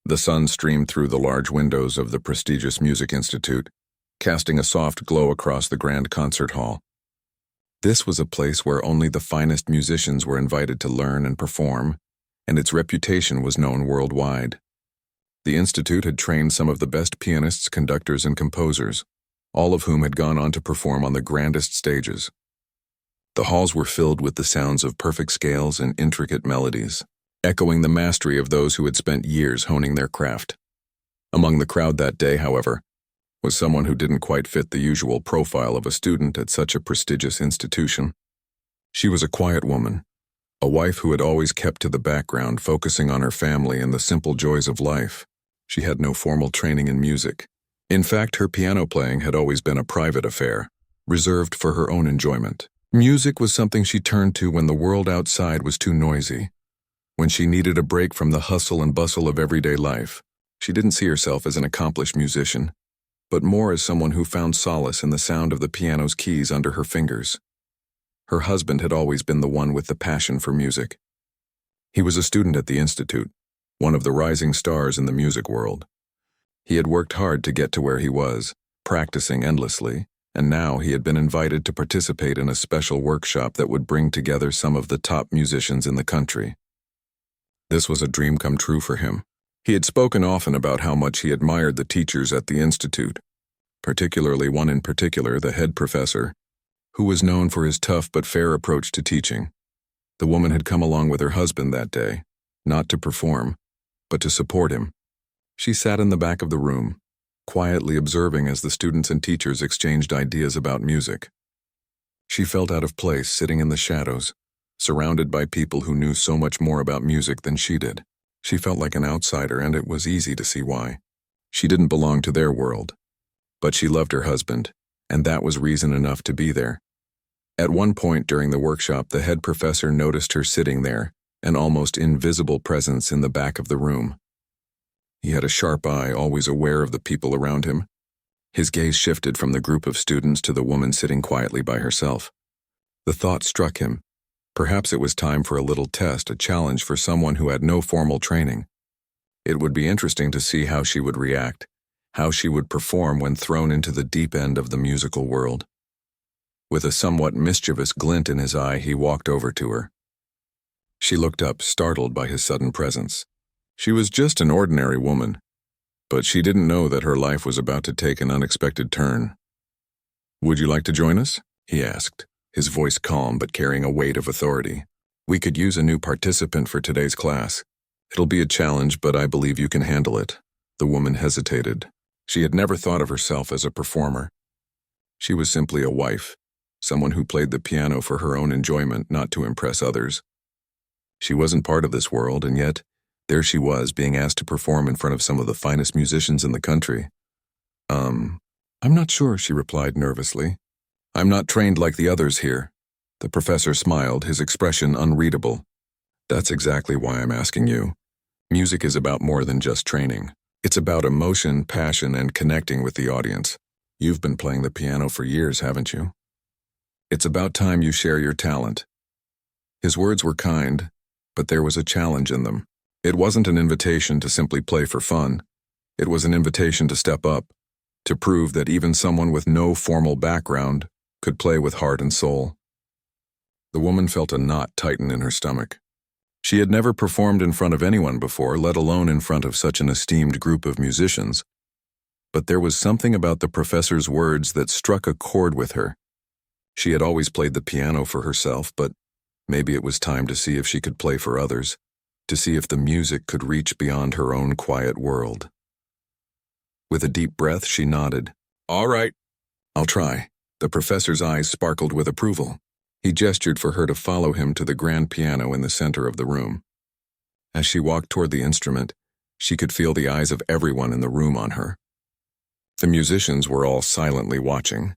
The sun streamed through the large windows of the prestigious Music Institute, casting a soft glow across the grand concert hall. This was a place where only the finest musicians were invited to learn and perform, and its reputation was known worldwide. The Institute had trained some of the best pianists, conductors, and composers, all of whom had gone on to perform on the grandest stages. The halls were filled with the sounds of perfect scales and intricate melodies, echoing the mastery of those who had spent years honing their craft. Among the crowd that day, however, was someone who didn't quite fit the usual profile of a student at such a prestigious institution. She was a quiet woman, a wife who had always kept to the background, focusing on her family and the simple joys of life. She had no formal training in music. In fact, her piano playing had always been a private affair, reserved for her own enjoyment. Music was something she turned to when the world outside was too noisy, when she needed a break from the hustle and bustle of everyday life. She didn't see herself as an accomplished musician, but more as someone who found solace in the sound of the piano's keys under her fingers. Her husband had always been the one with the passion for music. He was a student at the Institute, one of the rising stars in the music world. He had worked hard to get to where he was, practicing endlessly, and now he had been invited to participate in a special workshop that would bring together some of the top musicians in the country. This was a dream come true for him. He had spoken often about how much he admired the teachers at the Institute, particularly one in particular, the head professor, who was known for his tough but fair approach to teaching. The woman had come along with her husband that day, not to perform, but to support him. She sat in the back of the room, quietly observing as the students and teachers exchanged ideas about music. She felt out of place sitting in the shadows, surrounded by people who knew so much more about music than she did. She felt like an outsider, and it was easy to see why. She didn't belong to their world, but she loved her husband, and that was reason enough to be there. At one point during the workshop, the head professor noticed her sitting there, an almost invisible presence in the back of the room. He had a sharp eye, always aware of the people around him. His gaze shifted from the group of students to the woman sitting quietly by herself. The thought struck him. Perhaps it was time for a little test, a challenge for someone who had no formal training. It would be interesting to see how she would react, how she would perform when thrown into the deep end of the musical world. With a somewhat mischievous glint in his eye, he walked over to her. She looked up, startled by his sudden presence. She was just an ordinary woman, but she didn't know that her life was about to take an unexpected turn. "Would you like to join us?" he asked, his voice calm but carrying a weight of authority. "We could use a new participant for today's class. It'll be a challenge, but I believe you can handle it." The woman hesitated. She had never thought of herself as a performer. She was simply a wife, someone who played the piano for her own enjoyment, not to impress others. She wasn't part of this world, and yet, there she was, being asked to perform in front of some of the finest musicians in the country. I'm not sure," she replied nervously. "I'm not trained like the others here." The professor smiled, his expression unreadable. "That's exactly why I'm asking you. Music is about more than just training. It's about emotion, passion, and connecting with the audience. You've been playing the piano for years, haven't you? It's about time you share your talent." His words were kind, but there was a challenge in them. It wasn't an invitation to simply play for fun. It was an invitation to step up, to prove that even someone with no formal background could play with heart and soul. The woman felt a knot tighten in her stomach. She had never performed in front of anyone before, let alone in front of such an esteemed group of musicians. But there was something about the professor's words that struck a chord with her. She had always played the piano for herself, but maybe it was time to see if she could play for others, to see if the music could reach beyond her own quiet world. With a deep breath, she nodded. "All right, I'll try." The professor's eyes sparkled with approval. He gestured for her to follow him to the grand piano in the center of the room. As she walked toward the instrument, she could feel the eyes of everyone in the room on her. The musicians were all silently watching,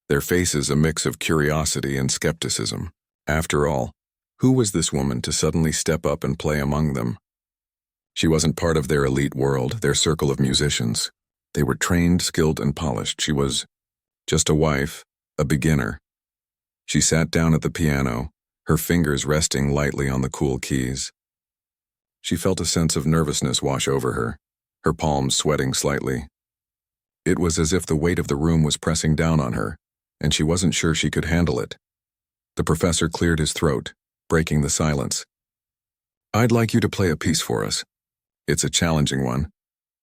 their faces a mix of curiosity and skepticism. After all, who was this woman to suddenly step up and play among them? She wasn't part of their elite world, their circle of musicians. They were trained, skilled, and polished. She was just a wife, a beginner. She sat down at the piano, her fingers resting lightly on the cool keys. She felt a sense of nervousness wash over her. her palms sweating slightly. It was as if the weight of the room was pressing down on her, and she wasn't sure she could handle it. The professor cleared his throat, breaking the silence. "I'd like you to play a piece for us. It's a challenging one,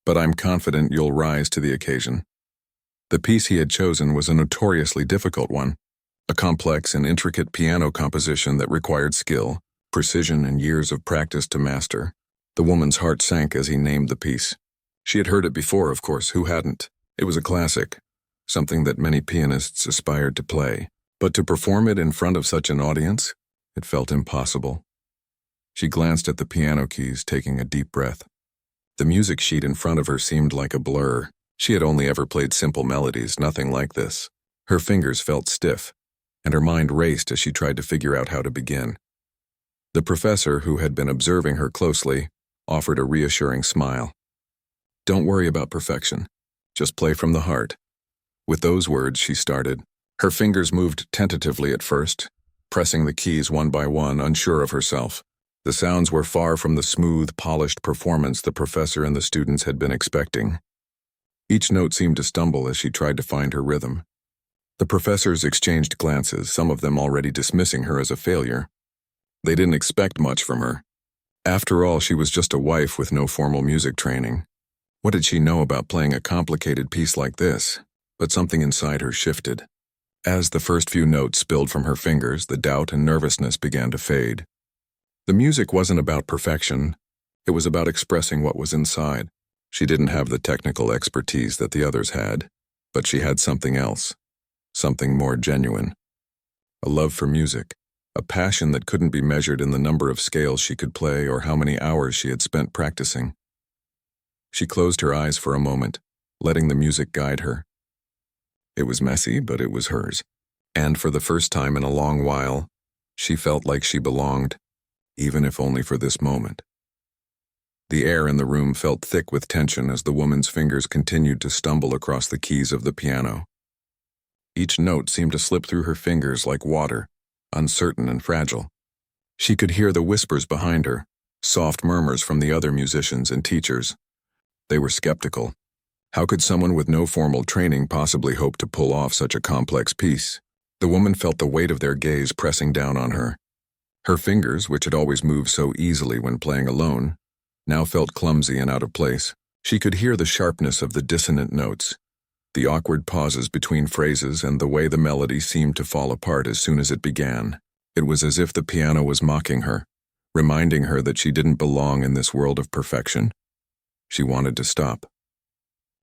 but I'm confident you'll rise to the occasion." The piece he had chosen was a notoriously difficult one, a complex and intricate piano composition that required skill, precision, and years of practice to master. The woman's heart sank as he named the piece. She had heard it before, of course, who hadn't? It was a classic, something that many pianists aspired to play. But to perform it in front of such an audience, it felt impossible. She glanced at the piano keys, taking a deep breath. The music sheet in front of her seemed like a blur. She had only ever played simple melodies, nothing like this. Her fingers felt stiff, and her mind raced as she tried to figure out how to begin. The professor, who had been observing her closely, offered a reassuring smile. "Don't worry about perfection. Just play from the heart." With those words, she started. Her fingers moved tentatively at first, pressing the keys one by one, unsure of herself. The sounds were far from the smooth, polished performance the professor and the students had been expecting. Each note seemed to stumble as she tried to find her rhythm. The professors exchanged glances, some of them already dismissing her as a failure. They didn't expect much from her. After all, she was just a wife with no formal music training. What did she know about playing a complicated piece like this? But something inside her shifted. As the first few notes spilled from her fingers, the doubt and nervousness began to fade. The music wasn't about perfection. It was about expressing what was inside. She didn't have the technical expertise that the others had, but she had something else, something more genuine. A love for music, a passion that couldn't be measured in the number of scales she could play or how many hours she had spent practicing. She closed her eyes for a moment, letting the music guide her. It was messy, but it was hers. And for the first time in a long while, she felt like she belonged, even if only for this moment. The air in the room felt thick with tension as the woman's fingers continued to stumble across the keys of the piano. Each note seemed to slip through her fingers like water, uncertain and fragile. She could hear the whispers behind her, soft murmurs from the other musicians and teachers. They were skeptical. How could someone with no formal training possibly hope to pull off such a complex piece? The woman felt the weight of their gaze pressing down on her. Her fingers, which had always moved so easily when playing alone, now felt clumsy and out of place. She could hear the sharpness of the dissonant notes, the awkward pauses between phrases, and the way the melody seemed to fall apart as soon as it began. It was as if the piano was mocking her, reminding her that she didn't belong in this world of perfection. She wanted to stop.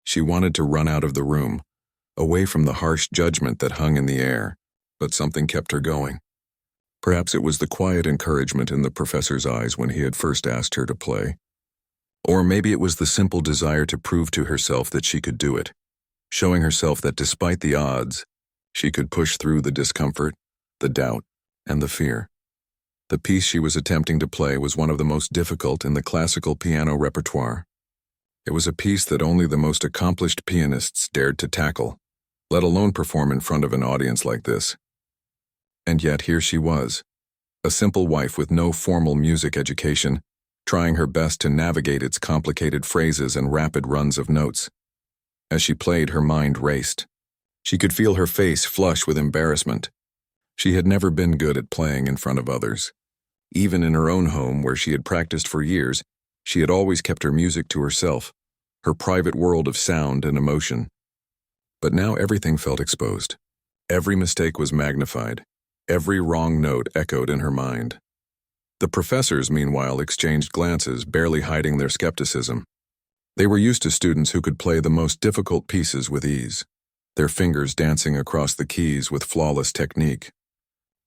She wanted to run out of the room, away from the harsh judgment that hung in the air, but something kept her going. Perhaps it was the quiet encouragement in the professor's eyes when he had first asked her to play. Or maybe it was the simple desire to prove to herself that she could do it, showing herself that despite the odds, she could push through the discomfort, the doubt, and the fear. The piece she was attempting to play was one of the most difficult in the classical piano repertoire. It was a piece that only the most accomplished pianists dared to tackle, let alone perform in front of an audience like this. And yet here she was, a simple wife with no formal music education, trying her best to navigate its complicated phrases and rapid runs of notes. As she played, her mind raced. She could feel her face flush with embarrassment. She had never been good at playing in front of others. Even in her own home, where she had practiced for years, she had always kept her music to herself, her private world of sound and emotion. But now everything felt exposed. Every mistake was magnified. Every wrong note echoed in her mind. The professors, meanwhile, exchanged glances, barely hiding their skepticism. They were used to students who could play the most difficult pieces with ease, their fingers dancing across the keys with flawless technique.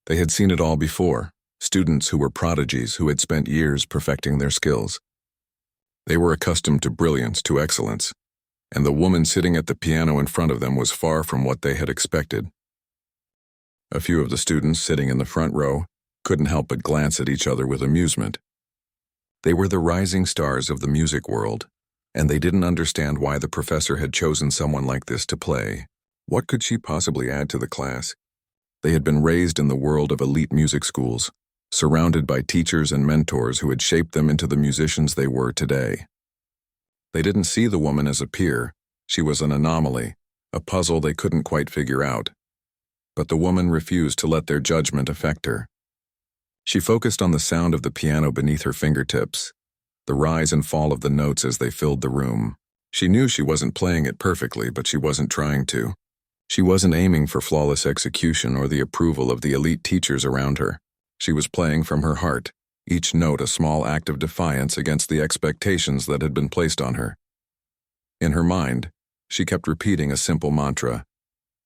They had seen it all before, students who were prodigies who had spent years perfecting their skills. They were accustomed to brilliance, to excellence, and the woman sitting at the piano in front of them was far from what they had expected. A few of the students sitting in the front row couldn't help but glance at each other with amusement. They were the rising stars of the music world, and they didn't understand why the professor had chosen someone like this to play. What could she possibly add to the class? They had been raised in the world of elite music schools, surrounded by teachers and mentors who had shaped them into the musicians they were today. They didn't see the woman as a peer. She was an anomaly, a puzzle they couldn't quite figure out. But the woman refused to let their judgment affect her. She focused on the sound of the piano beneath her fingertips, the rise and fall of the notes as they filled the room. She knew she wasn't playing it perfectly, but she wasn't trying to. She wasn't aiming for flawless execution or the approval of the elite teachers around her. She was playing from her heart, each note a small act of defiance against the expectations that had been placed on her. In her mind, she kept repeating a simple mantra: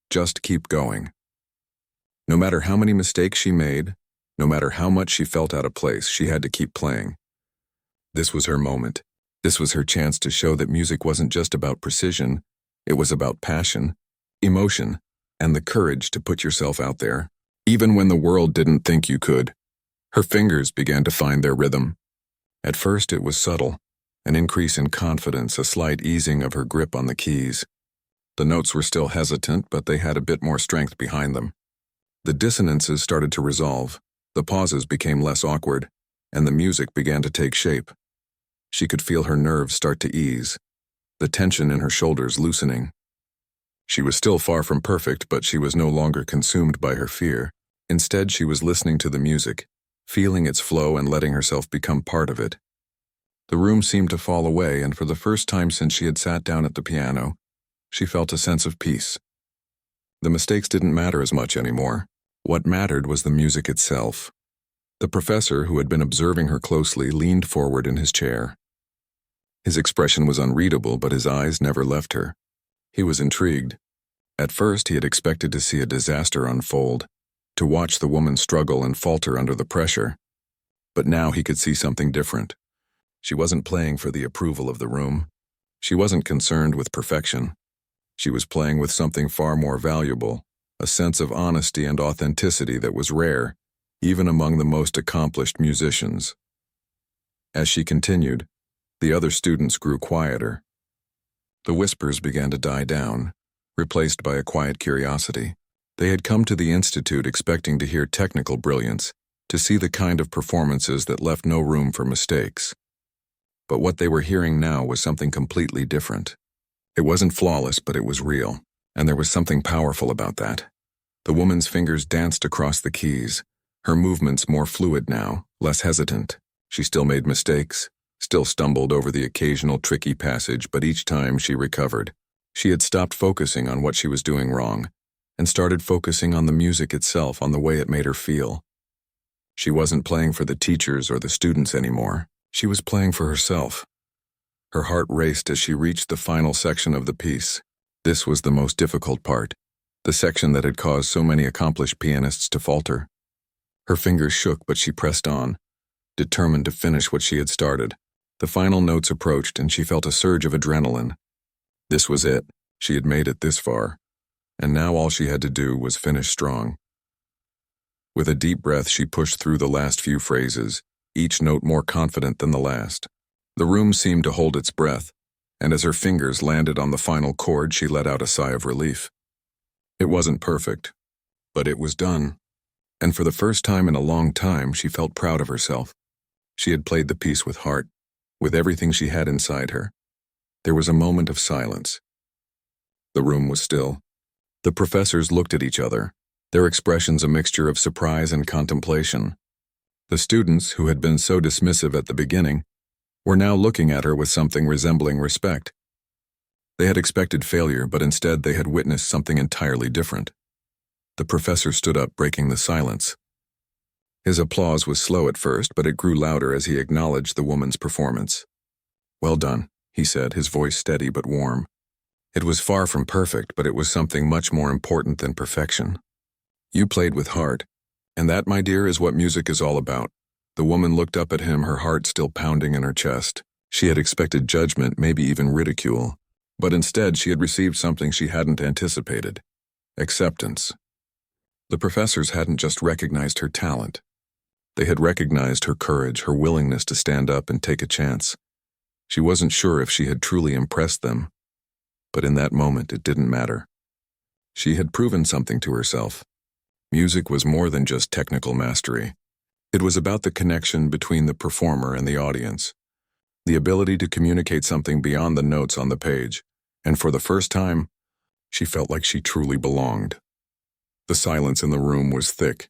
just keep going. No matter how many mistakes she made, no matter how much she felt out of place, she had to keep playing. This was her moment. This was her chance to show that music wasn't just about precision, it was about passion, emotion, and the courage to put yourself out there, even when the world didn't think you could. Her fingers began to find their rhythm. At first it was subtle, an increase in confidence, a slight easing of her grip on the keys. The notes were still hesitant, but they had a bit more strength behind them. The dissonances started to resolve, the pauses became less awkward, and the music began to take shape. She could feel her nerves start to ease, the tension in her shoulders loosening. She was still far from perfect, but she was no longer consumed by her fear. Instead, she was listening to the music, feeling its flow and letting herself become part of it. The room seemed to fall away, and for the first time since she had sat down at the piano, she felt a sense of peace. The mistakes didn't matter as much anymore. What mattered was the music itself. The professor, who had been observing her closely, leaned forward in his chair. His expression was unreadable, but his eyes never left her. He was intrigued. At first, he had expected to see a disaster unfold, to watch the woman struggle and falter under the pressure. But now he could see something different. She wasn't playing for the approval of the room. She wasn't concerned with perfection. She was playing with something far more valuable, a sense of honesty and authenticity that was rare, even among the most accomplished musicians. As she continued, the other students grew quieter. The whispers began to die down, replaced by a quiet curiosity. They had come to the institute expecting to hear technical brilliance, to see the kind of performances that left no room for mistakes. But what they were hearing now was something completely different. It wasn't flawless, but it was real, and there was something powerful about that. The woman's fingers danced across the keys, her movements more fluid now, less hesitant. She still made mistakes, still stumbled over the occasional tricky passage, but each time she recovered. She had stopped focusing on what she was doing wrong, and started focusing on the music itself, on the way it made her feel. She wasn't playing for the teachers or the students anymore. She was playing for herself. Her heart raced as she reached the final section of the piece. This was the most difficult part, the section that had caused so many accomplished pianists to falter. Her fingers shook, but she pressed on, determined to finish what she had started. The final notes approached, and she felt a surge of adrenaline. This was it. She had made it this far, and now all she had to do was finish strong. With a deep breath, she pushed through the last few phrases, each note more confident than the last. The room seemed to hold its breath, and as her fingers landed on the final chord, she let out a sigh of relief. It wasn't perfect, but it was done. And for the first time in a long time, she felt proud of herself. She had played the piece with heart, with everything she had inside her. There was a moment of silence. The room was still. The professors looked at each other, their expressions a mixture of surprise and contemplation. The students, who had been so dismissive at the beginning, were now looking at her with something resembling respect. They had expected failure, but instead they had witnessed something entirely different. The professor stood up, breaking the silence. His applause was slow at first, but it grew louder as he acknowledged the woman's performance. "Well done," he said, his voice steady but warm. It was far from perfect, but it was something much more important than perfection. "You played with heart, and that, my dear, is what music is all about." The woman looked up at him, her heart still pounding in her chest. She had expected judgment, maybe even ridicule, but instead she had received something she hadn't anticipated: acceptance. The professors hadn't just recognized her talent. They had recognized her courage, her willingness to stand up and take a chance. She wasn't sure if she had truly impressed them, but in that moment it didn't matter. She had proven something to herself. Music was more than just technical mastery. It was about the connection between the performer and the audience. the ability to communicate something beyond the notes on the page, and for the first time, she felt like she truly belonged. The silence in the room was thick,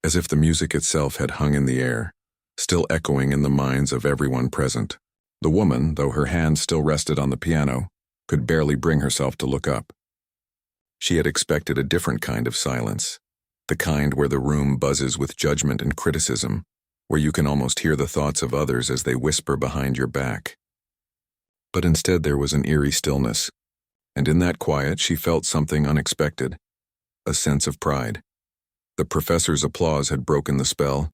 as if the music itself had hung in the air, still echoing in the minds of everyone present. The woman, though her hand still rested on the piano, could barely bring herself to look up. She had expected a different kind of silence, the kind where the room buzzes with judgment and criticism, where you can almost hear the thoughts of others as they whisper behind your back. But instead there was an eerie stillness, and in that quiet she felt something unexpected, a sense of pride. The professor's applause had broken the spell,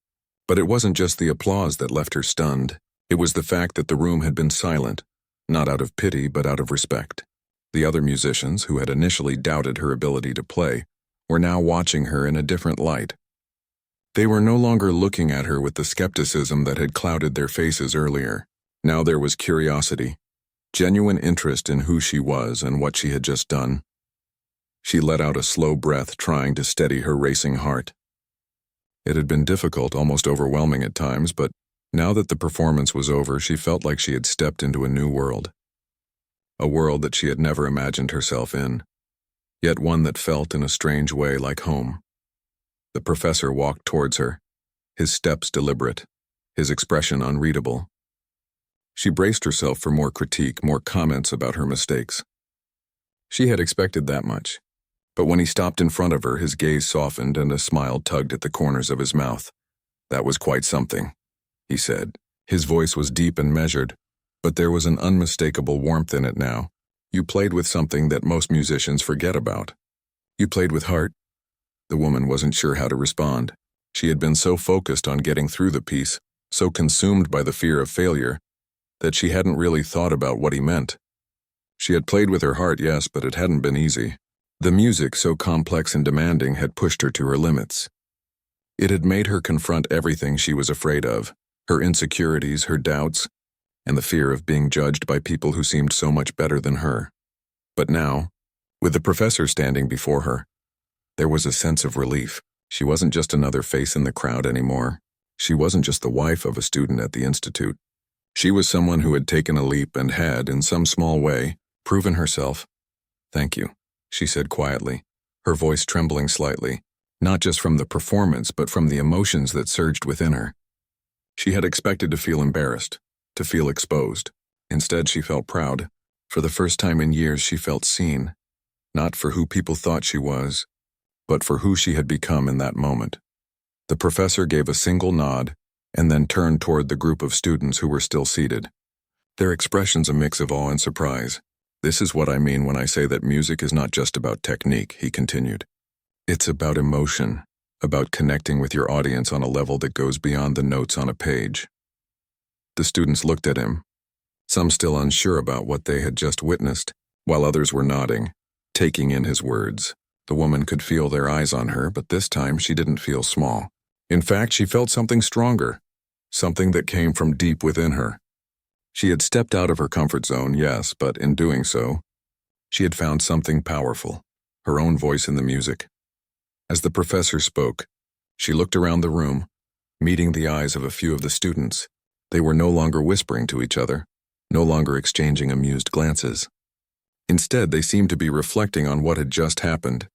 but it wasn't just the applause that left her stunned. It was the fact that the room had been silent, not out of pity but out of respect. The other musicians, who had initially doubted her ability to play, were now watching her in a different light. They were no longer looking at her with the skepticism that had clouded their faces earlier. Now there was curiosity, genuine interest in who she was and what she had just done. She let out a slow breath, trying to steady her racing heart. It had been difficult, almost overwhelming at times, but now that the performance was over, she felt like she had stepped into a new world. A world that she had never imagined herself in, yet one that felt in a strange way like home. The professor walked towards her, his steps deliberate, his expression unreadable. She braced herself for more critique, more comments about her mistakes. She had expected that much. But when he stopped in front of her, his gaze softened and a smile tugged at the corners of his mouth. "That was quite something," he said. His voice was deep and measured, but there was an unmistakable warmth in it now. "You played with something that most musicians forget about. You played with heart." The woman wasn't sure how to respond. She had been so focused on getting through the piece, so consumed by the fear of failure, that she hadn't really thought about what he meant. She had played with her heart, yes, but it hadn't been easy. The music, so complex and demanding, had pushed her to her limits. It had made her confront everything she was afraid of, her insecurities, her doubts, and the fear of being judged by people who seemed so much better than her. But now, with the professor standing before her, there was a sense of relief. She wasn't just another face in the crowd anymore. She wasn't just the wife of a student at the institute. She was someone who had taken a leap and had, in some small way, proven herself. "Thank you," she said quietly, her voice trembling slightly, not just from the performance but from the emotions that surged within her. She had expected to feel embarrassed, to feel exposed. Instead, she felt proud. For the first time in years, she felt seen, not for who people thought she was, but for who she had become in that moment. The professor gave a single nod and then turned toward the group of students who were still seated, their expressions a mix of awe and surprise. "This is what I mean when I say that music is not just about technique," he continued. "It's about emotion, about connecting with your audience on a level that goes beyond the notes on a page." The students looked at him, some still unsure about what they had just witnessed, while others were nodding, taking in his words. The woman could feel their eyes on her, but this time she didn't feel small. In fact, she felt something stronger, something that came from deep within her. She had stepped out of her comfort zone, yes, but in doing so, she had found something powerful, her own voice in the music. As the professor spoke, she looked around the room, meeting the eyes of a few of the students. They were no longer whispering to each other, no longer exchanging amused glances. Instead, they seemed to be reflecting on what had just happened.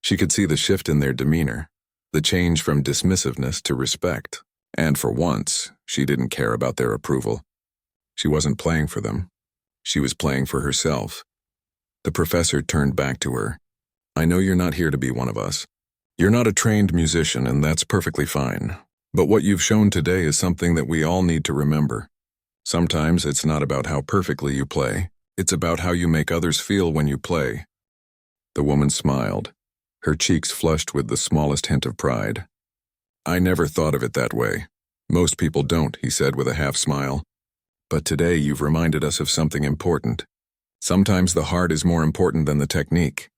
She could see the shift in their demeanor, the change from dismissiveness to respect, and for once, she didn't care about their approval. She wasn't playing for them. She was playing for herself. The professor turned back to her. "I know you're not here to be one of us. You're not a trained musician, and that's perfectly fine. But what you've shown today is something that we all need to remember. Sometimes it's not about how perfectly you play. It's about how you make others feel when you play." The woman smiled, her cheeks flushed with the smallest hint of pride. "I never thought of it that way. Most people don't," he said with a half smile. "But today you've reminded us of something important. Sometimes the heart is more important than the technique."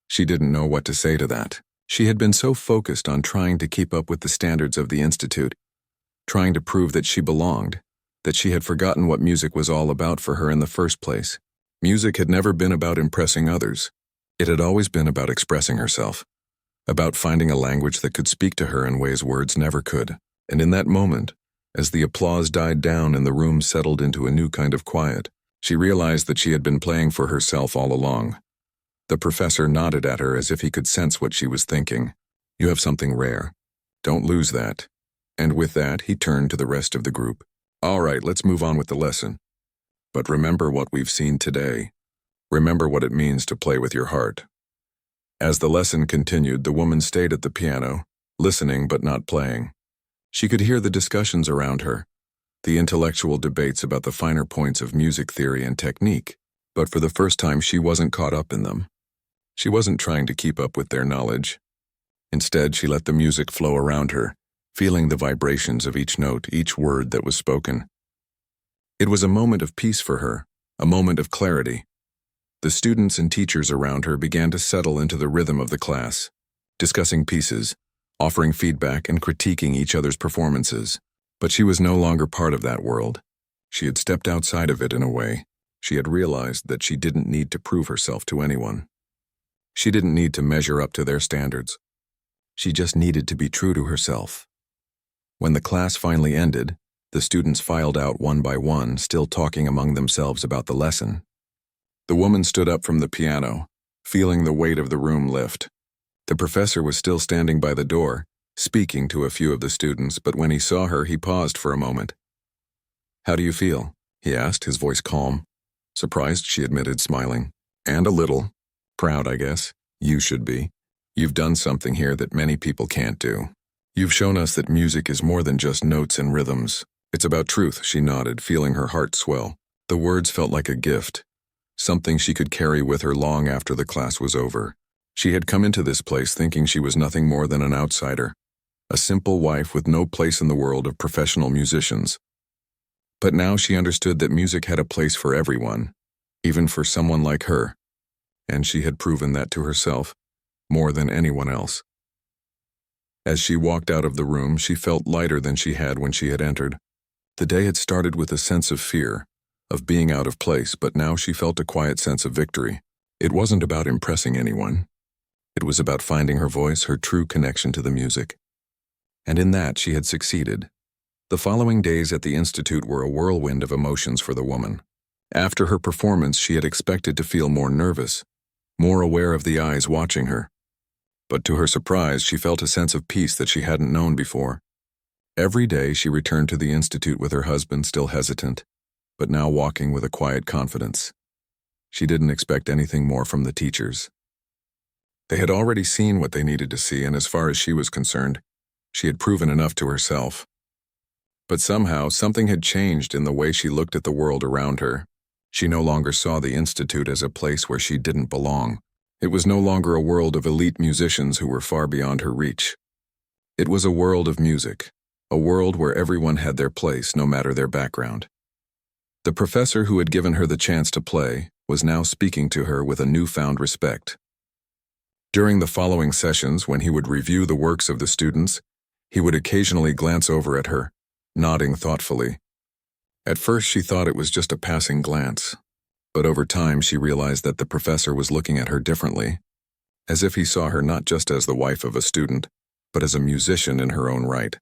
She didn't know what to say to that. She had been so focused on trying to keep up with the standards of the institute, trying to prove that she belonged, that she had forgotten what music was all about for her in the first place. Music had never been about impressing others. It had always been about expressing herself, about finding a language that could speak to her in ways words never could. And in that moment, As the applause died down and the room settled into a new kind of quiet, she realized that she had been playing for herself all along. The professor nodded at her as if he could sense what she was thinking. "You have something rare. Don't lose that." And with that, he turned to the rest of the group. "All right, let's move on with the lesson. But remember what we've seen today. Remember what it means to play with your heart." As the lesson continued, the woman stayed at the piano, listening but not playing. She could hear the discussions around her, the intellectual debates about the finer points of music theory and technique, but for the first time she wasn't caught up in them. She wasn't trying to keep up with their knowledge. Instead, she let the music flow around her, feeling the vibrations of each note, each word that was spoken. It was a moment of peace for her, a moment of clarity. The students and teachers around her began to settle into the rhythm of the class, discussing pieces, offering feedback and critiquing each other's performances. But she was no longer part of that world. She had stepped outside of it in a way. She had realized that she didn't need to prove herself to anyone. She didn't need to measure up to their standards. She just needed to be true to herself. When the class finally ended, the students filed out one by one, still talking among themselves about the lesson. The woman stood up from the piano, feeling the weight of the room lift. The professor was still standing by the door, speaking to a few of the students, but when he saw her, he paused for a moment. "How do you feel?" he asked, his voice calm. "Surprised," she admitted, smiling. "And a little. Proud, I guess. You should be. You've done something here that many people can't do. You've shown us that music is more than just notes and rhythms. It's about truth," she nodded, feeling her heart swell. The words felt like a gift, something she could carry with her long after the class was over. She had come into this place thinking she was nothing more than an outsider, a simple wife with no place in the world of professional musicians. But now she understood that music had a place for everyone, even for someone like her, and she had proven that to herself, more than anyone else. As she walked out of the room, she felt lighter than she had when she had entered. The day had started with a sense of fear, of being out of place, but now she felt a quiet sense of victory. It wasn't about impressing anyone. It was about finding her voice, her true connection to the music. And in that, she had succeeded. The following days at the Institute were a whirlwind of emotions for the woman. After her performance, she had expected to feel more nervous, more aware of the eyes watching her. But to her surprise, she felt a sense of peace that she hadn't known before. Every day, she returned to the Institute with her husband, still hesitant, but now walking with a quiet confidence. She didn't expect anything more from the teachers. They had already seen what they needed to see, and as far as she was concerned, she had proven enough to herself. But somehow, something had changed in the way she looked at the world around her. She no longer saw the Institute as a place where she didn't belong. It was no longer a world of elite musicians who were far beyond her reach. It was a world of music, a world where everyone had their place, no matter their background. The professor who had given her the chance to play was now speaking to her with a newfound respect. During the following sessions, when he would review the works of the students, he would occasionally glance over at her, nodding thoughtfully. At first, she thought it was just a passing glance, but over time she realized that the professor was looking at her differently, as if he saw her not just as the wife of a student, but as a musician in her own right.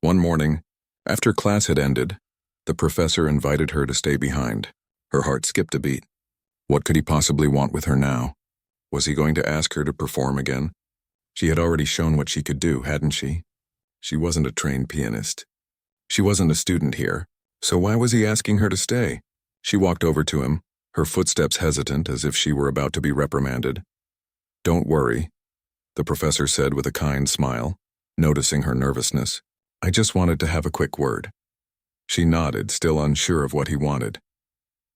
One morning, after class had ended, the professor invited her to stay behind. Her heart skipped a beat. What could he possibly want with her now? Was he going to ask her to perform again? She had already shown what she could do, hadn't she? She wasn't a trained pianist. She wasn't a student here, so why was he asking her to stay? She walked over to him, her footsteps hesitant as if she were about to be reprimanded. "Don't worry," the professor said with a kind smile, noticing her nervousness. "I just wanted to have a quick word." She nodded, still unsure of what he wanted.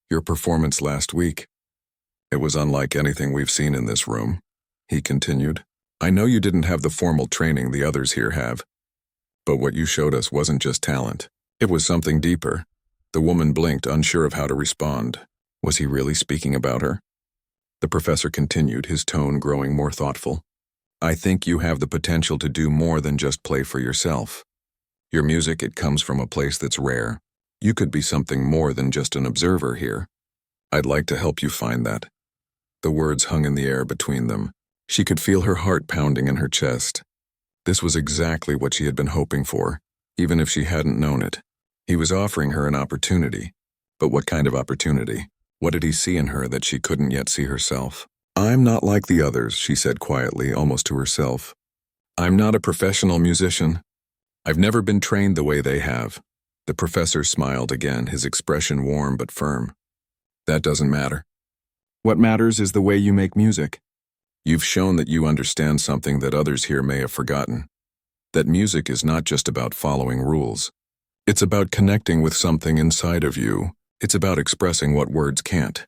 "Your performance last week. It was unlike anything we've seen in this room," he continued. "I know you didn't have the formal training the others here have, but what you showed us wasn't just talent. It was something deeper." The woman blinked, unsure of how to respond. Was he really speaking about her? The professor continued, his tone growing more thoughtful. "I think you have the potential to do more than just play for yourself. Your music, it comes from a place that's rare. You could be something more than just an observer here. I'd like to help you find that." The words hung in the air between them. She could feel her heart pounding in her chest. This was exactly what she had been hoping for, even if she hadn't known it. He was offering her an opportunity. But what kind of opportunity? What did he see in her that she couldn't yet see herself? "I'm not like the others," she said quietly, almost to herself. "I'm not a professional musician. I've never been trained the way they have." The professor smiled again, his expression warm but firm. "That doesn't matter. What matters is the way you make music. You've shown that you understand something that others here may have forgotten. That music is not just about following rules. It's about connecting with something inside of you. It's about expressing what words can't."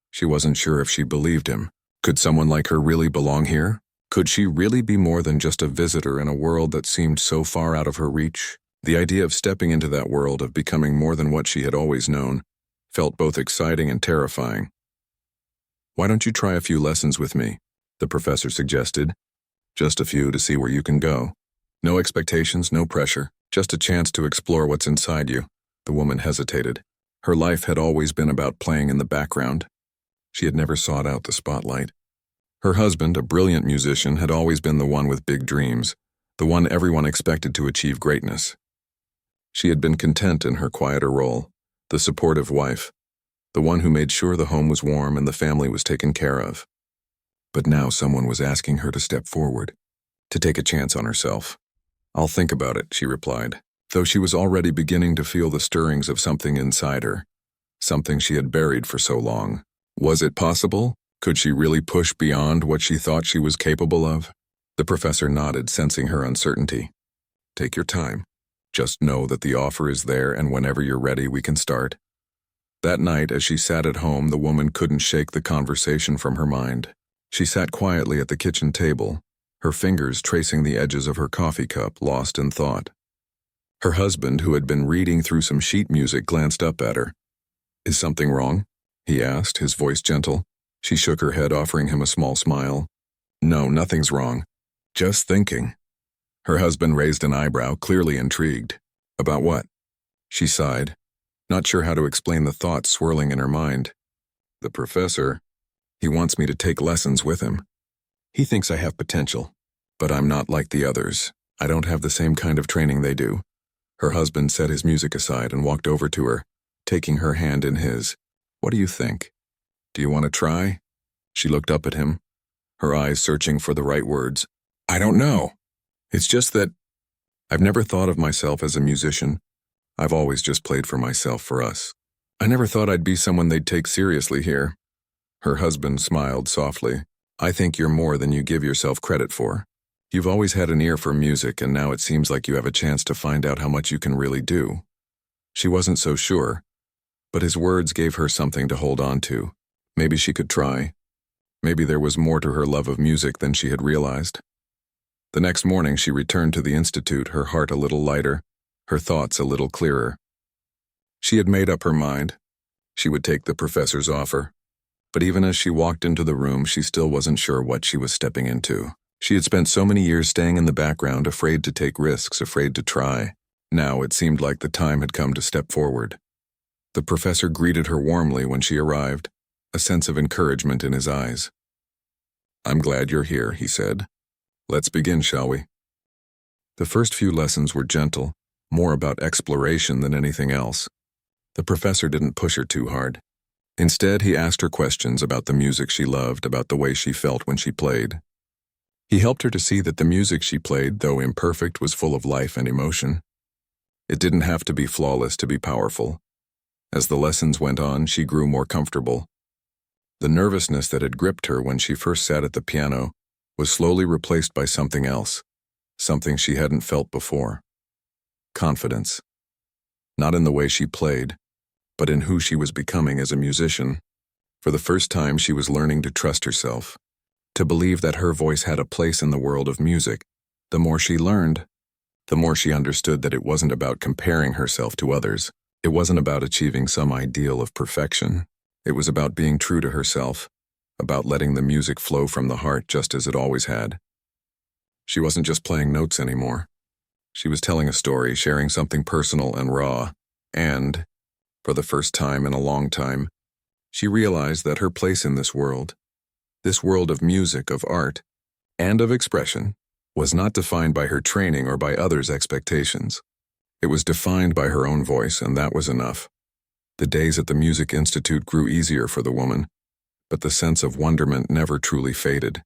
She wasn't sure if she believed him. Could someone like her really belong here? Could she really be more than just a visitor in a world that seemed so far out of her reach? The idea of stepping into that world, of becoming more than what she had always known, felt both exciting and terrifying. "Why don't you try a few lessons with me?" the professor suggested. "Just a few to see where you can go. No expectations, no pressure, just a chance to explore what's inside you." The woman hesitated. Her life had always been about playing in the background. She had never sought out the spotlight. Her husband, a brilliant musician, had always been the one with big dreams, the one everyone expected to achieve greatness. She had been content in her quieter role, the supportive wife, the one who made sure the home was warm and the family was taken care of. But now someone was asking her to step forward, to take a chance on herself. "I'll think about it," she replied, though she was already beginning to feel the stirrings of something inside her, something she had buried for so long. Was it possible? Could she really push beyond what she thought she was capable of? The professor nodded, sensing her uncertainty. "Take your time. Just know that the offer is there, and whenever you're ready, we can start." That night, as she sat at home, the woman couldn't shake the conversation from her mind. She sat quietly at the kitchen table, her fingers tracing the edges of her coffee cup, lost in thought. Her husband, who had been reading through some sheet music, glanced up at her. "Is something wrong?" he asked, his voice gentle. She shook her head, offering him a small smile. "No, nothing's wrong. Just thinking." Her husband raised an eyebrow, clearly intrigued. "About what?" She sighed, not sure how to explain the thoughts swirling in her mind. "The professor, he wants me to take lessons with him. He thinks I have potential, but I'm not like the others. I don't have the same kind of training they do." Her husband set his music aside and walked over to her, taking her hand in his. "What do you think? Do you want to try?" She looked up at him, her eyes searching for the right words. "I don't know. It's just that I've never thought of myself as a musician. I've always just played for myself, for us. I never thought I'd be someone they'd take seriously here." Her husband smiled softly. "I think you're more than you give yourself credit for. You've always had an ear for music, and now it seems like you have a chance to find out how much you can really do." She wasn't so sure, but his words gave her something to hold on to. Maybe she could try. Maybe there was more to her love of music than she had realized. The next morning she returned to the institute, her heart a little lighter, her thoughts a little clearer. She had made up her mind. She would take the professor's offer. But even as she walked into the room, she still wasn't sure what she was stepping into. She had spent so many years staying in the background, afraid to take risks, afraid to try. Now it seemed like the time had come to step forward. The professor greeted her warmly when she arrived, a sense of encouragement in his eyes. "I'm glad you're here," he said. "Let's begin, shall we?" The first few lessons were gentle, more about exploration than anything else. The professor didn't push her too hard. Instead, he asked her questions about the music she loved, about the way she felt when she played. He helped her to see that the music she played, though imperfect, was full of life and emotion. It didn't have to be flawless to be powerful. As the lessons went on, she grew more comfortable. The nervousness that had gripped her when she first sat at the piano was slowly replaced by something else, something she hadn't felt before. Confidence. Not in the way she played, but in who she was becoming as a musician. For the first time, she was learning to trust herself, to believe that her voice had a place in the world of music. The more she learned, the more she understood that it wasn't about comparing herself to others. It wasn't about achieving some ideal of perfection. It was about being true to herself, about letting the music flow from the heart just as it always had. She wasn't just playing notes anymore. She was telling a story, sharing something personal and raw, and, for the first time in a long time, she realized that her place in this world of music, of art, and of expression, was not defined by her training or by others' expectations. It was defined by her own voice, and that was enough. The days at the Music Institute grew easier for the woman, but the sense of wonderment never truly faded.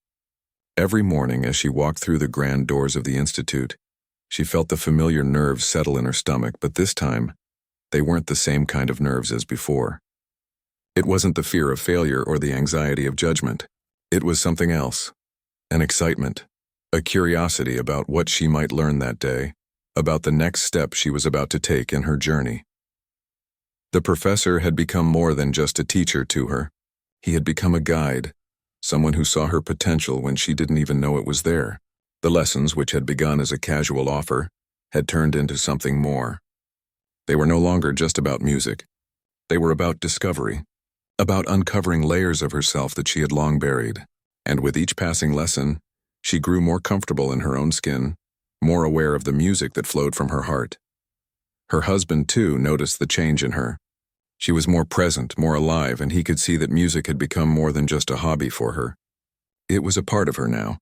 Every morning as she walked through the grand doors of the Institute, she felt the familiar nerves settle in her stomach, but this time, they weren't the same kind of nerves as before. It wasn't the fear of failure or the anxiety of judgment. It was something else. An excitement, a curiosity about what she might learn that day, about the next step she was about to take in her journey. The professor had become more than just a teacher to her. He had become a guide, someone who saw her potential when she didn't even know it was there. The lessons, which had begun as a casual offer, had turned into something more. They were no longer just about music. They were about discovery, about uncovering layers of herself that she had long buried. And with each passing lesson, she grew more comfortable in her own skin, more aware of the music that flowed from her heart. Her husband, too, noticed the change in her. She was more present, more alive, and he could see that music had become more than just a hobby for her. It was a part of her now.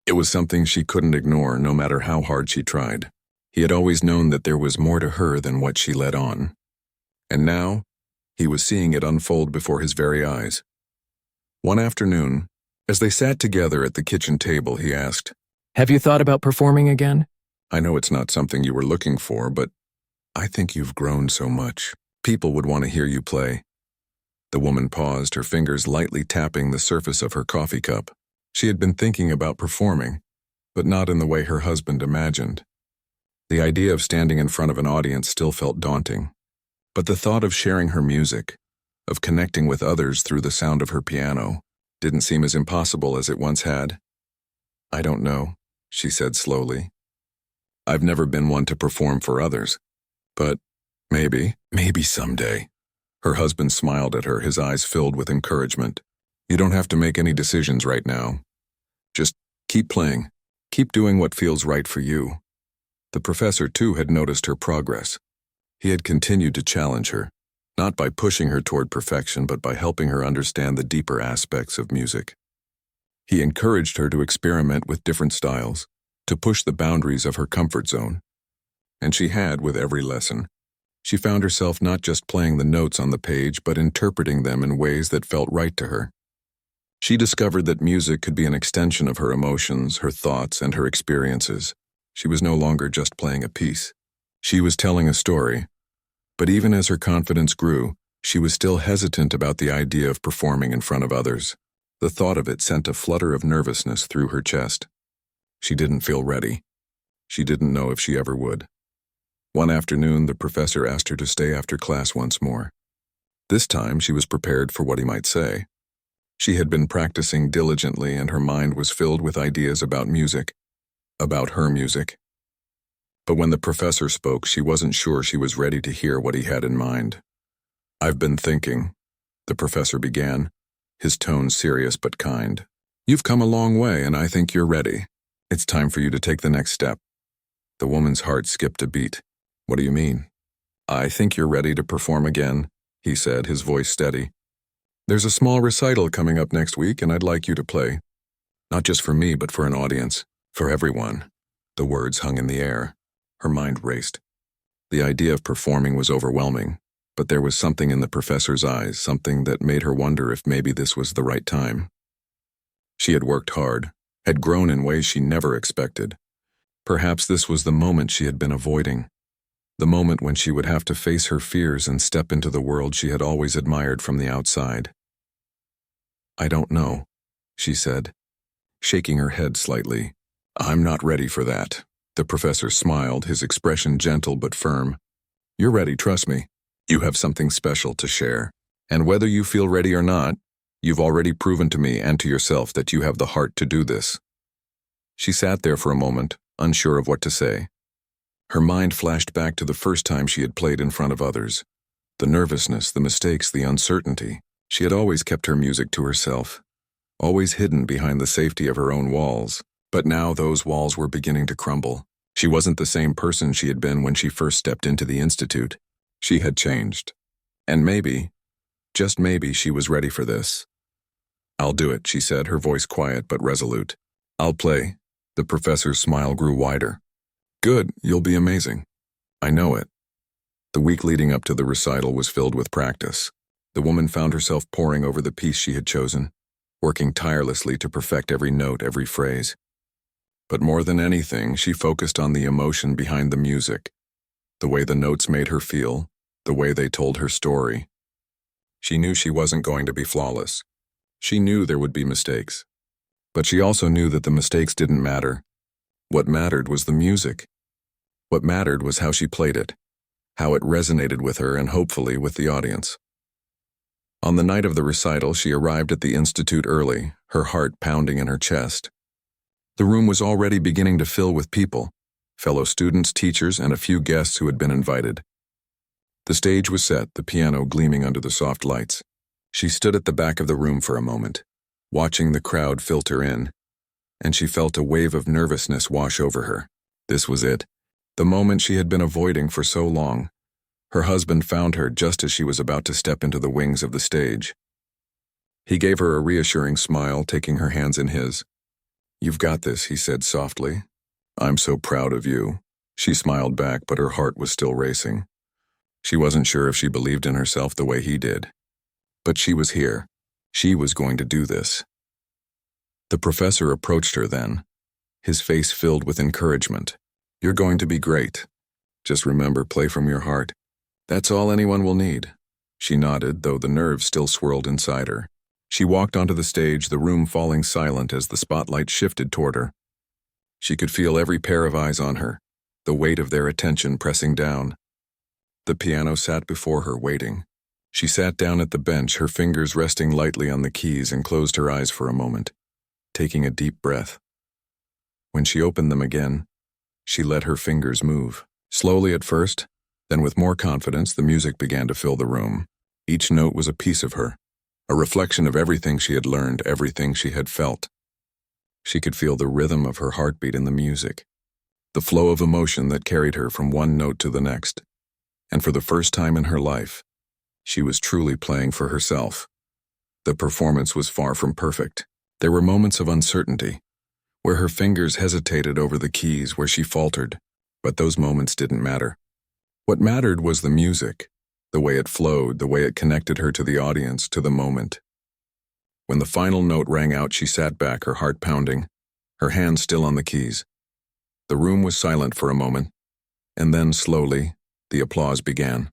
It was something she couldn't ignore, no matter how hard she tried. He had always known that there was more to her than what she let on. And now, he was seeing it unfold before his very eyes. One afternoon, as they sat together at the kitchen table, he asked, "Have you thought about performing again?" "I know it's not something you were looking for, but I think you've grown so much. People would want to hear you play." The woman paused, her fingers lightly tapping the surface of her coffee cup. She had been thinking about performing, but not in the way her husband imagined. The idea of standing in front of an audience still felt daunting. But the thought of sharing her music, of connecting with others through the sound of her piano, didn't seem as impossible as it once had. "I don't know," she said slowly. "I've never been one to perform for others. But maybe someday." Her husband smiled at her, his eyes filled with encouragement. "You don't have to make any decisions right now. Just keep playing. Keep doing what feels right for you." The professor, too, had noticed her progress. He had continued to challenge her, not by pushing her toward perfection, but by helping her understand the deeper aspects of music. He encouraged her to experiment with different styles, to push the boundaries of her comfort zone. And she had, with every lesson, she found herself not just playing the notes on the page, but interpreting them in ways that felt right to her. She discovered that music could be an extension of her emotions, her thoughts, and her experiences. She was no longer just playing a piece. She was telling a story. But even as her confidence grew, she was still hesitant about the idea of performing in front of others. The thought of it sent a flutter of nervousness through her chest. She didn't feel ready. She didn't know if she ever would. One afternoon, the professor asked her to stay after class once more. This time, she was prepared for what he might say. She had been practicing diligently, and her mind was filled with ideas about music, about her music. But when the professor spoke, she wasn't sure she was ready to hear what he had in mind. "I've been thinking," the professor began, his tone serious but kind. "You've come a long way, and I think you're ready. It's time for you to take the next step." The woman's heart skipped a beat. "What do you mean?" "I think you're ready to perform again," he said, his voice steady. "There's a small recital coming up next week, and I'd like you to play. Not just for me, but for an audience. For everyone." The words hung in the air. Her mind raced. The idea of performing was overwhelming, but there was something in the professor's eyes, something that made her wonder if maybe this was the right time. She had worked hard, had grown in ways she never expected. Perhaps this was the moment she had been avoiding, the moment when she would have to face her fears and step into the world she had always admired from the outside. "I don't know," she said, shaking her head slightly. "I'm not ready for that." The professor smiled, his expression gentle but firm. "You're ready, trust me. You have something special to share. And whether you feel ready or not, you've already proven to me and to yourself that you have the heart to do this." She sat there for a moment, unsure of what to say. Her mind flashed back to the first time she had played in front of others. The nervousness, the mistakes, the uncertainty. She had always kept her music to herself, always hidden behind the safety of her own walls. But now those walls were beginning to crumble. She wasn't the same person she had been when she first stepped into the institute. She had changed. And maybe, just maybe, she was ready for this. "I'll do it," she said, her voice quiet but resolute. "I'll play." The professor's smile grew wider. "Good, you'll be amazing. I know it." The week leading up to the recital was filled with practice. The woman found herself poring over the piece she had chosen, working tirelessly to perfect every note, every phrase. But more than anything, she focused on the emotion behind the music, the way the notes made her feel, the way they told her story. She knew she wasn't going to be flawless. She knew there would be mistakes. But she also knew that the mistakes didn't matter. What mattered was the music. What mattered was how she played it, how it resonated with her and hopefully with the audience. On the night of the recital, she arrived at the institute early, her heart pounding in her chest. The room was already beginning to fill with people, fellow students, teachers, and a few guests who had been invited. The stage was set, the piano gleaming under the soft lights. She stood at the back of the room for a moment, watching the crowd filter in, and she felt a wave of nervousness wash over her. This was it, the moment she had been avoiding for so long. Her husband found her just as she was about to step into the wings of the stage. He gave her a reassuring smile, taking her hands in his. "You've got this," he said softly. "I'm so proud of you." She smiled back, but her heart was still racing. She wasn't sure if she believed in herself the way he did. But she was here. She was going to do this. The professor approached her then, his face filled with encouragement. "You're going to be great. Just remember, play from your heart. That's all anyone will need." She nodded, though the nerves still swirled inside her. She walked onto the stage, the room falling silent as the spotlight shifted toward her. She could feel every pair of eyes on her, the weight of their attention pressing down. The piano sat before her, waiting. She sat down at the bench, her fingers resting lightly on the keys, and closed her eyes for a moment, taking a deep breath. When she opened them again, she let her fingers move. Slowly at first, then with more confidence, the music began to fill the room. Each note was a piece of her, a reflection of everything she had learned, everything she had felt. She could feel the rhythm of her heartbeat in the music, the flow of emotion that carried her from one note to the next. And for the first time in her life, she was truly playing for herself. The performance was far from perfect. There were moments of uncertainty, where her fingers hesitated over the keys, where she faltered, but those moments didn't matter. What mattered was the music, the way it flowed, the way it connected her to the audience, to the moment. When the final note rang out, she sat back, her heart pounding, her hands still on the keys. The room was silent for a moment, and then slowly, the applause began.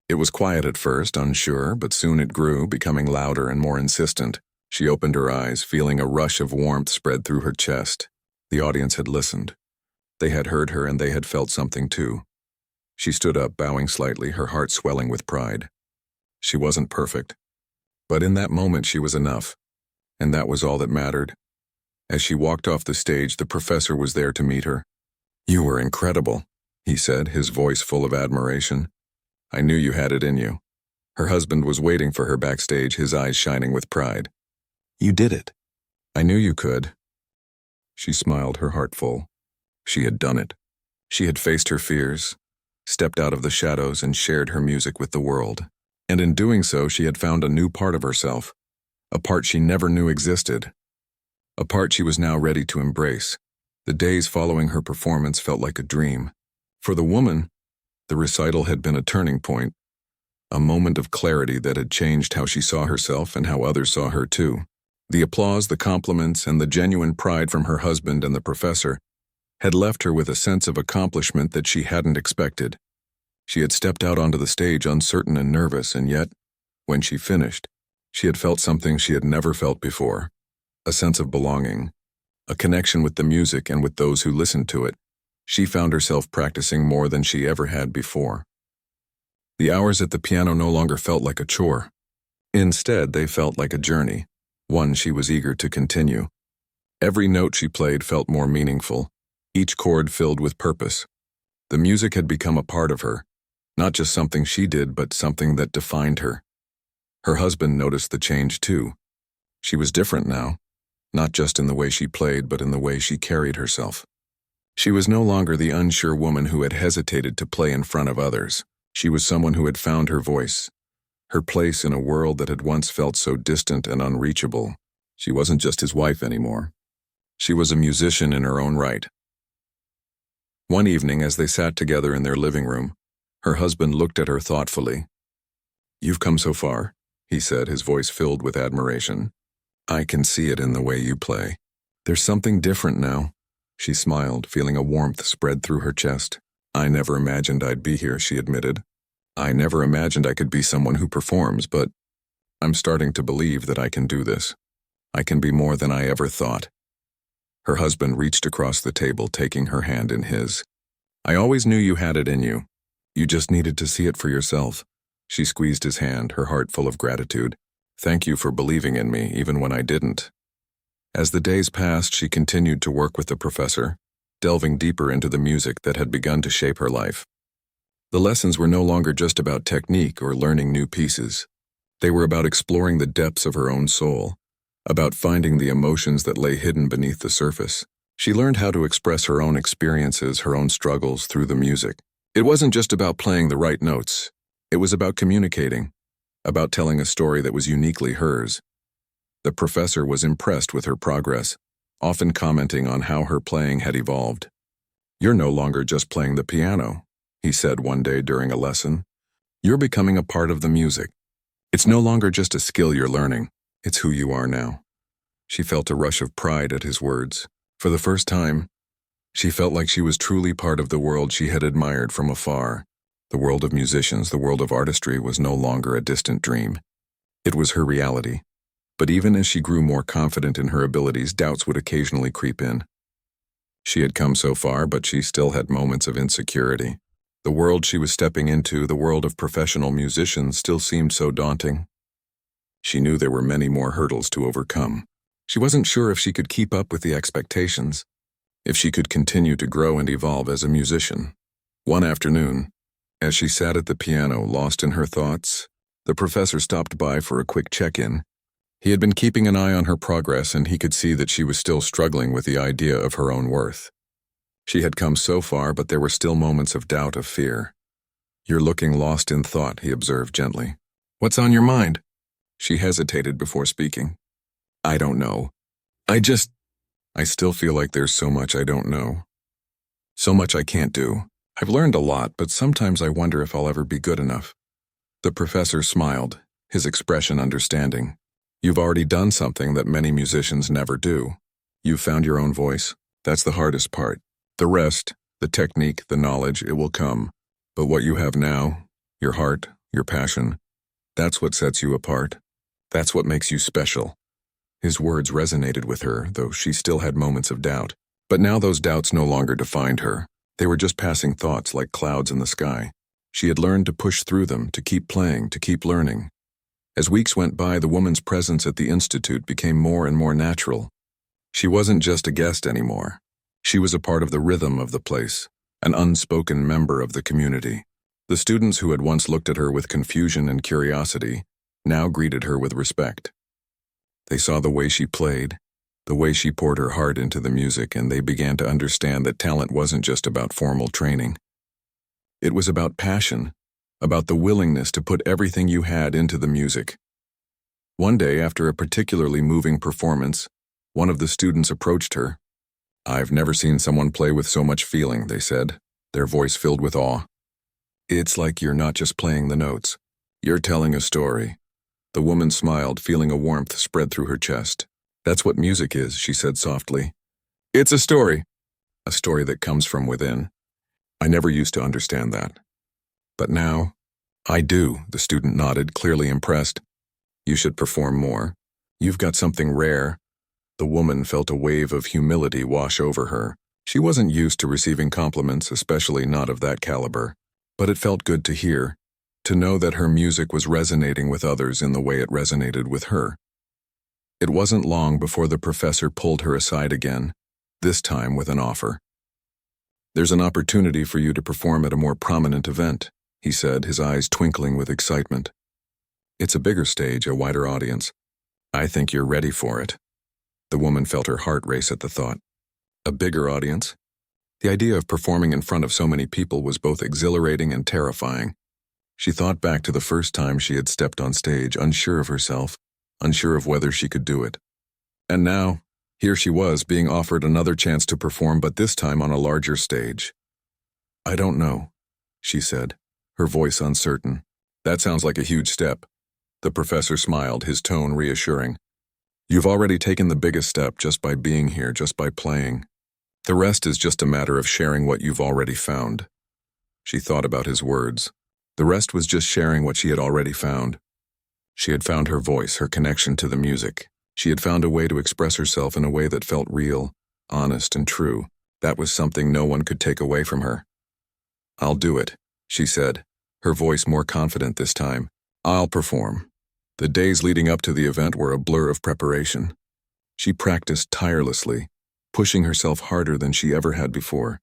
It was quiet at first, unsure, but soon it grew, becoming louder and more insistent. She opened her eyes, feeling a rush of warmth spread through her chest. The audience had listened. They had heard her, and they had felt something too. She stood up, bowing slightly, her heart swelling with pride. She wasn't perfect, but in that moment she was enough, and that was all that mattered. As she walked off the stage, the professor was there to meet her. "You were incredible," he said, his voice full of admiration. "I knew you had it in you." Her husband was waiting for her backstage, his eyes shining with pride. "You did it. I knew you could." She smiled, her heart full. She had done it. She had faced her fears, stepped out of the shadows, and shared her music with the world. And in doing so, she had found a new part of herself, a part she never knew existed, a part she was now ready to embrace. The days following her performance felt like a dream. For the woman, the recital had been a turning point, a moment of clarity that had changed how she saw herself and how others saw her too. The applause, the compliments, and the genuine pride from her husband and the professor had left her with a sense of accomplishment that she hadn't expected. She had stepped out onto the stage uncertain and nervous, and yet, when she finished, she had felt something she had never felt before, a sense of belonging, a connection with the music and with those who listened to it. She found herself practicing more than she ever had before. The hours at the piano no longer felt like a chore. Instead, they felt like a journey, one she was eager to continue. Every note she played felt more meaningful, each chord filled with purpose. The music had become a part of her, not just something she did, but something that defined her. Her husband noticed the change too. She was different now, not just in the way she played, but in the way she carried herself. She was no longer the unsure woman who had hesitated to play in front of others. She was someone who had found her voice, her place in a world that had once felt so distant and unreachable. She wasn't just his wife anymore. She was a musician in her own right. One evening, as they sat together in their living room, Her husband looked at her thoughtfully. "You've come so far," he said, his voice filled with admiration. "I can see it in the way you play. There's something different now." She smiled, feeling a warmth spread through her chest. "I never imagined I'd be here," she admitted. "I never imagined I could be someone who performs, but I'm starting to believe that I can do this. I can be more than I ever thought." Her husband reached across the table, taking her hand in his. "I always knew you had it in you. You just needed to see it for yourself." She squeezed his hand, her heart full of gratitude. "Thank you for believing in me, even when I didn't." As the days passed, she continued to work with the professor, delving deeper into the music that had begun to shape her life. The lessons were no longer just about technique or learning new pieces. They were about exploring the depths of her own soul, about finding the emotions that lay hidden beneath the surface. She learned how to express her own experiences, her own struggles through the music. It wasn't just about playing the right notes. It was about communicating, about telling a story that was uniquely hers. The professor was impressed with her progress, often commenting on how her playing had evolved. "You're no longer just playing the piano," he said one day during a lesson. "You're becoming a part of the music. It's no longer just a skill you're learning. It's who you are now." She felt a rush of pride at his words. For the first time, she felt like she was truly part of the world she had admired from afar. The world of musicians, the world of artistry, was no longer a distant dream. It was her reality. But even as she grew more confident in her abilities, doubts would occasionally creep in. She had come so far, but she still had moments of insecurity. The world she was stepping into, the world of professional musicians, still seemed so daunting. She knew there were many more hurdles to overcome. She wasn't sure if she could keep up with the expectations, if she could continue to grow and evolve as a musician. One afternoon, as she sat at the piano, lost in her thoughts, the professor stopped by for a quick check-in. He had been keeping an eye on her progress, and he could see that she was still struggling with the idea of her own worth. She had come so far, but there were still moments of doubt, of fear. "You're looking lost in thought," he observed gently. "What's on your mind?" She hesitated before speaking. "I don't know. I still feel like there's so much I don't know. So much I can't do. I've learned a lot, but sometimes I wonder if I'll ever be good enough." The professor smiled, his expression understanding. "You've already done something that many musicians never do. You've found your own voice. That's the hardest part. The rest, the technique, the knowledge, it will come. But what you have now, your heart, your passion, that's what sets you apart. That's what makes you special." His words resonated with her, though she still had moments of doubt. But now those doubts no longer defined her. They were just passing thoughts like clouds in the sky. She had learned to push through them, to keep playing, to keep learning. As weeks went by, the woman's presence at the institute became more and more natural. She wasn't just a guest anymore. She was a part of the rhythm of the place, an unspoken member of the community. The students who had once looked at her with confusion and curiosity now greeted her with respect. They saw the way she played, the way she poured her heart into the music, and they began to understand that talent wasn't just about formal training. It was about passion, about the willingness to put everything you had into the music. One day, after a particularly moving performance, one of the students approached her. "I've never seen someone play with so much feeling," they said, their voice filled with awe. "It's like you're not just playing the notes. You're telling a story." The woman smiled, feeling a warmth spread through her chest. "That's what music is," she said softly. "It's a story that comes from within." I never used to understand that. But now, I do, the student nodded, clearly impressed. "You should perform more. You've got something rare." The woman felt a wave of humility wash over her. She wasn't used to receiving compliments, especially not of that caliber. But it felt good to hear, to know that her music was resonating with others in the way it resonated with her. It wasn't long before the professor pulled her aside again, this time with an offer. "There's an opportunity for you to perform at a more prominent event," he said, his eyes twinkling with excitement. "It's a bigger stage, a wider audience. I think you're ready for it." The woman felt her heart race at the thought. A bigger audience? The idea of performing in front of so many people was both exhilarating and terrifying. She thought back to the first time she had stepped on stage, unsure of herself, unsure of whether she could do it. And now, here she was, being offered another chance to perform, but this time on a larger stage. "I don't know," she said, her voice uncertain. That sounds like a huge step. The professor smiled, his tone reassuring. You've already taken the biggest step just by being here, just by playing. The rest is just a matter of sharing what you've already found. She thought about his words. The rest was just sharing what she had already found. She had found her voice, her connection to the music. She had found a way to express herself in a way that felt real, honest, and true. That was something no one could take away from her. I'll do it, she said, her voice more confident this time. I'll perform. The days leading up to the event were a blur of preparation. She practiced tirelessly, pushing herself harder than she ever had before.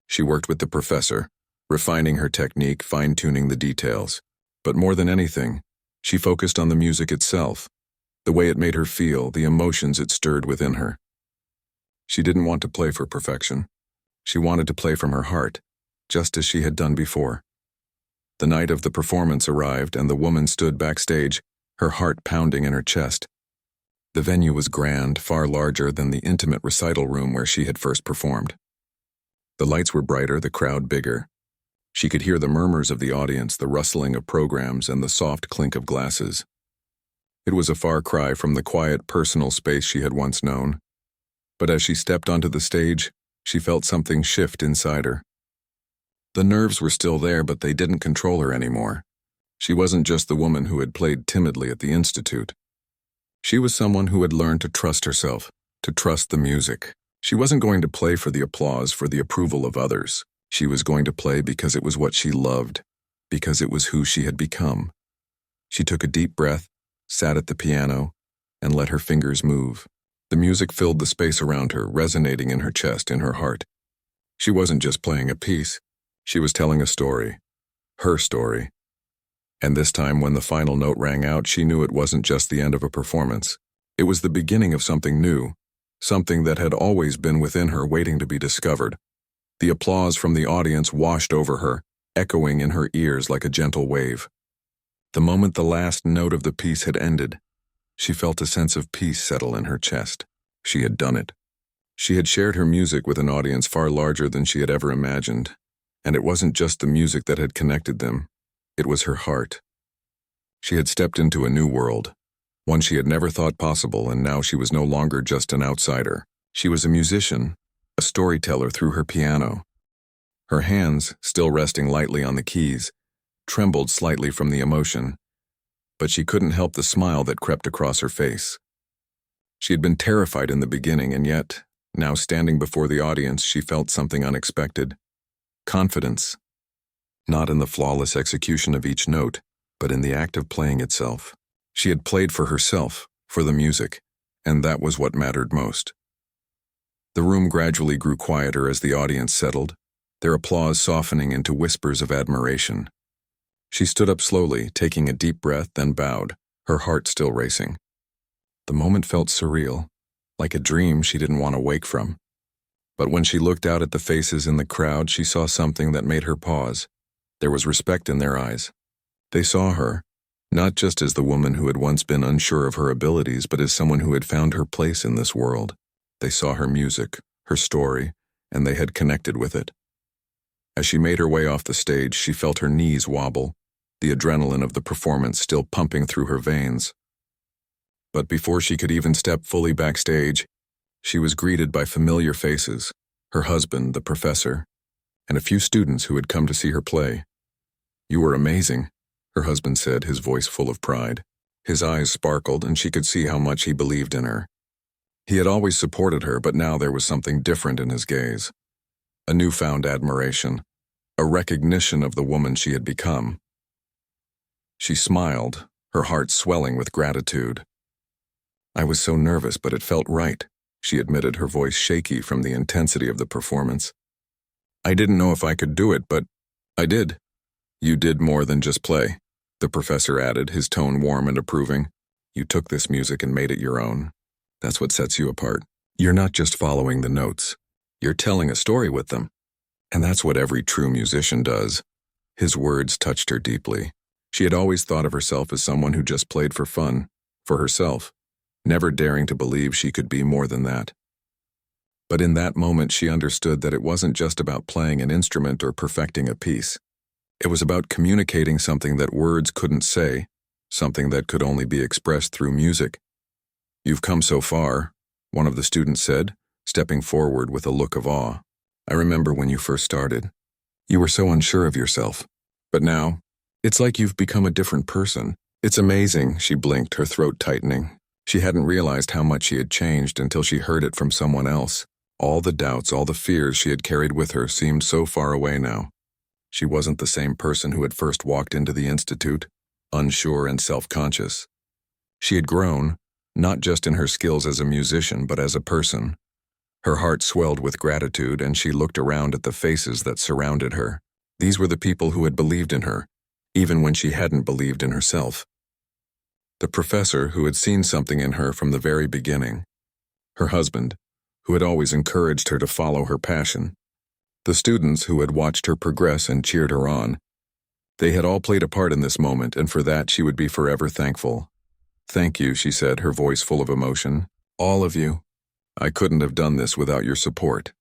She worked with the professor, refining her technique, fine-tuning the details. But more than anything, she focused on the music itself, the way it made her feel, the emotions it stirred within her. She didn't want to play for perfection. She wanted to play from her heart, just as she had done before. The night of the performance arrived, and the woman stood backstage, her heart pounding in her chest. The venue was grand, far larger than the intimate recital room where she had first performed. The lights were brighter, the crowd bigger. She could hear the murmurs of the audience, the rustling of programs, and the soft clink of glasses. It was a far cry from the quiet, personal space she had once known. But as she stepped onto the stage, she felt something shift inside her. The nerves were still there, but they didn't control her anymore. She wasn't just the woman who had played timidly at the institute. She was someone who had learned to trust herself, to trust the music. She wasn't going to play for the applause, for the approval of others. She was going to play because it was what she loved, because it was who she had become. She took a deep breath, sat at the piano, and let her fingers move. The music filled the space around her, resonating in her chest, in her heart. She wasn't just playing a piece. She was telling a story, her story. And this time, when the final note rang out, she knew it wasn't just the end of a performance. It was the beginning of something new, something that had always been within her, waiting to be discovered. The applause from the audience washed over her, echoing in her ears like a gentle wave. The moment the last note of the piece had ended, she felt a sense of peace settle in her chest. She had done it. She had shared her music with an audience far larger than she had ever imagined. And it wasn't just the music that had connected them. It was her heart. She had stepped into a new world, one she had never thought possible, and now she was no longer just an outsider. She was a musician, a storyteller through her piano. Her hands, still resting lightly on the keys, trembled slightly from the emotion, but she couldn't help the smile that crept across her face. She had been terrified in the beginning, and yet, now standing before the audience, she felt something unexpected. Confidence. Not in the flawless execution of each note, but in the act of playing itself. She had played for herself, for the music, and that was what mattered most. The room gradually grew quieter as the audience settled, their applause softening into whispers of admiration. She stood up slowly, taking a deep breath, then bowed, her heart still racing. The moment felt surreal, like a dream she didn't want to wake from. But when she looked out at the faces in the crowd, she saw something that made her pause. There was respect in their eyes. They saw her, not just as the woman who had once been unsure of her abilities, but as someone who had found her place in this world. They saw her music, her story, and they had connected with it. As she made her way off the stage, she felt her knees wobble, the adrenaline of the performance still pumping through her veins. But before she could even step fully backstage, she was greeted by familiar faces, her husband, the professor, and a few students who had come to see her play. "You were amazing," her husband said, his voice full of pride. His eyes sparkled, and she could see how much he believed in her. He had always supported her, but now there was something different in his gaze. A newfound admiration, a recognition of the woman she had become. She smiled, her heart swelling with gratitude. "I was so nervous, but it felt right," she admitted, her voice shaky from the intensity of the performance. "I didn't know if I could do it, but I did." "You did more than just play," the professor added, his tone warm and approving. "You took this music and made it your own. That's what sets you apart. You're not just following the notes. You're telling a story with them. And that's what every true musician does." His words touched her deeply. She had always thought of herself as someone who just played for fun, for herself, never daring to believe she could be more than that. But in that moment, she understood that it wasn't just about playing an instrument or perfecting a piece. It was about communicating something that words couldn't say, something that could only be expressed through music. "You've come so far," one of the students said, stepping forward with a look of awe. "I remember when you first started. You were so unsure of yourself. But now, it's like you've become a different person." "It's amazing," she blinked, her throat tightening. She hadn't realized how much she had changed until she heard it from someone else. All the doubts, all the fears she had carried with her seemed so far away now. She wasn't the same person who had first walked into the institute, unsure and self-conscious. She had grown, not just in her skills as a musician, but as a person. Her heart swelled with gratitude, and she looked around at the faces that surrounded her. These were the people who had believed in her, even when she hadn't believed in herself. The professor who had seen something in her from the very beginning. Her husband, who had always encouraged her to follow her passion. The students who had watched her progress and cheered her on. They had all played a part in this moment, and for that she would be forever thankful. "Thank you," she said, her voice full of emotion. "All of you. I couldn't have done this without your support."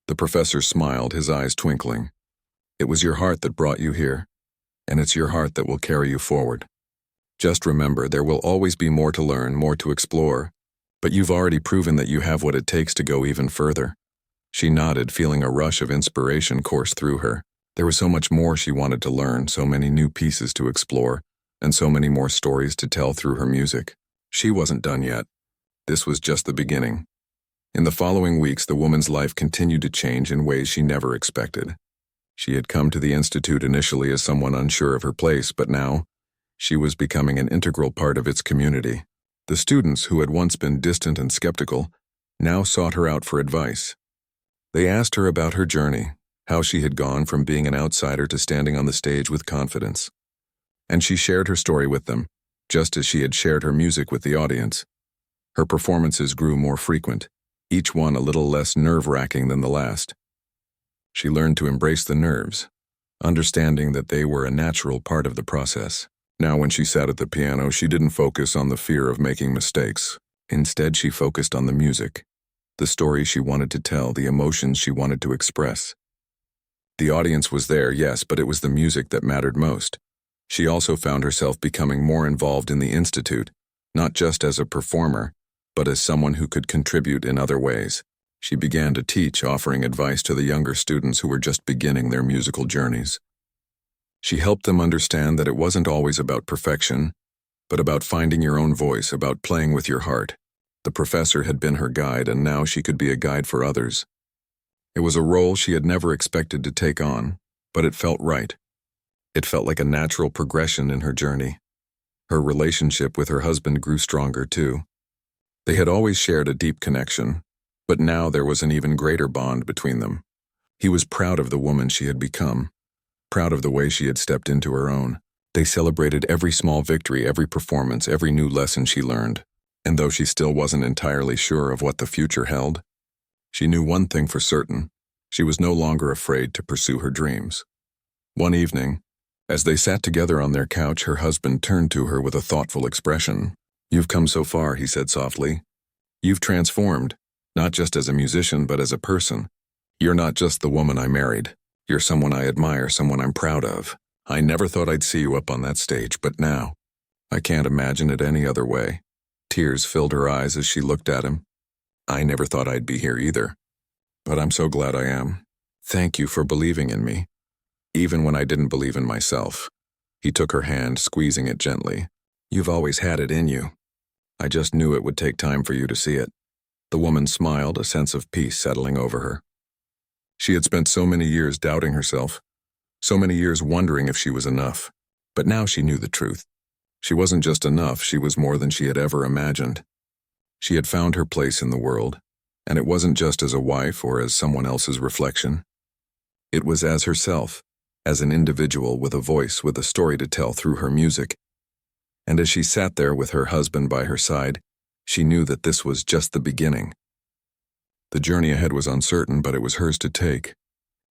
The professor smiled, his eyes twinkling. "It was your heart that brought you here, and it's your heart that will carry you forward. Just remember, there will always be more to learn, more to explore, but you've already proven that you have what it takes to go even further." She nodded, feeling a rush of inspiration course through her. There was so much more she wanted to learn, so many new pieces to explore, and so many more stories to tell through her music. She wasn't done yet. This was just the beginning. In the following weeks, the woman's life continued to change in ways she never expected. She had come to the Institute initially as someone unsure of her place, but now, she was becoming an integral part of its community. The students, who had once been distant and skeptical, now sought her out for advice. They asked her about her journey, how she had gone from being an outsider to standing on the stage with confidence. And she shared her story with them, just as she had shared her music with the audience. Her performances grew more frequent, each one a little less nerve-wracking than the last. She learned to embrace the nerves, understanding that they were a natural part of the process. Now, when she sat at the piano, she didn't focus on the fear of making mistakes. Instead, she focused on the music, the story she wanted to tell, the emotions she wanted to express. The audience was there, yes, but it was the music that mattered most. She also found herself becoming more involved in the Institute, not just as a performer, but as someone who could contribute in other ways. She began to teach, offering advice to the younger students who were just beginning their musical journeys. She helped them understand that it wasn't always about perfection, but about finding your own voice, about playing with your heart. The professor had been her guide, and now she could be a guide for others. It was a role she had never expected to take on, but it felt right. It felt like a natural progression in her journey. Her relationship with her husband grew stronger, too. They had always shared a deep connection, but now there was an even greater bond between them. He was proud of the woman she had become, proud of the way she had stepped into her own. They celebrated every small victory, every performance, every new lesson she learned. And though she still wasn't entirely sure of what the future held, she knew one thing for certain: she was no longer afraid to pursue her dreams. One evening, as they sat together on their couch, her husband turned to her with a thoughtful expression. "You've come so far," he said softly. "You've transformed, not just as a musician, but as a person. You're not just the woman I married. You're someone I admire, someone I'm proud of. I never thought I'd see you up on that stage, but now, I can't imagine it any other way." Tears filled her eyes as she looked at him. "I never thought I'd be here either, but I'm so glad I am. Thank you for believing in me, even when I didn't believe in myself." He took her hand, squeezing it gently. "You've always had it in you. I just knew it would take time for you to see it." The woman smiled, a sense of peace settling over her. She had spent so many years doubting herself, so many years wondering if she was enough. But now she knew the truth. She wasn't just enough, she was more than she had ever imagined. She had found her place in the world, and it wasn't just as a wife or as someone else's reflection. It was as herself, as an individual with a voice, with a story to tell through her music. And as she sat there with her husband by her side, she knew that this was just the beginning. The journey ahead was uncertain, but it was hers to take.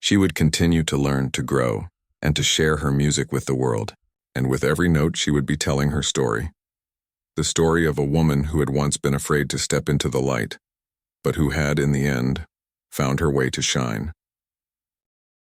She would continue to learn, to grow, and to share her music with the world. And with every note, she would be telling her story. The story of a woman who had once been afraid to step into the light, but who had, in the end, found her way to shine.